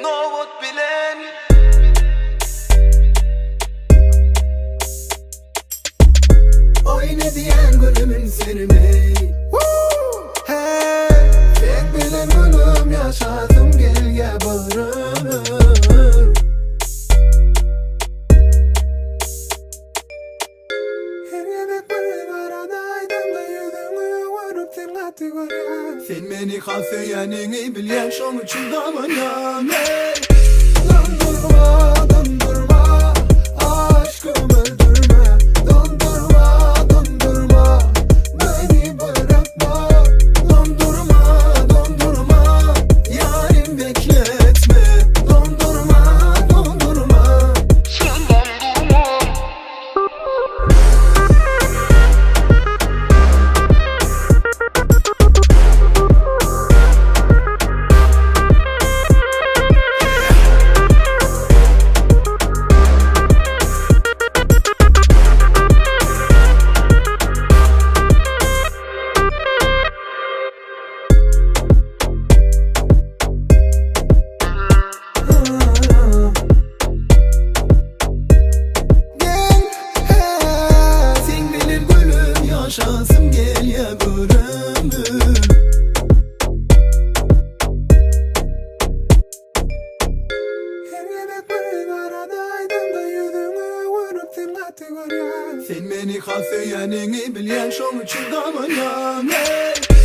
Nobat bilen Oyna diyen gülümün sirmey Hey Sen bilen gülüm yaşadım gelge bağırır Her yemek bir arada aydınla yüzünü varıp tırlatı görüyor Sen beni kafeyenini bilen şun için damanam hey Dondurma, dondurma Aşkımı öldürme Dondurma, dondurma Beni bırakma Dondurma, dondurma Yarim bekletme Dondurma, dondurma sen dondurma. Gel, he, sen bilir gülüm yaşasım gel ya göründür Her yemek bir arada aydınla yüzünü vurup tırlatı görüyor Sen beni kafeyenini bilen şun için damanam hey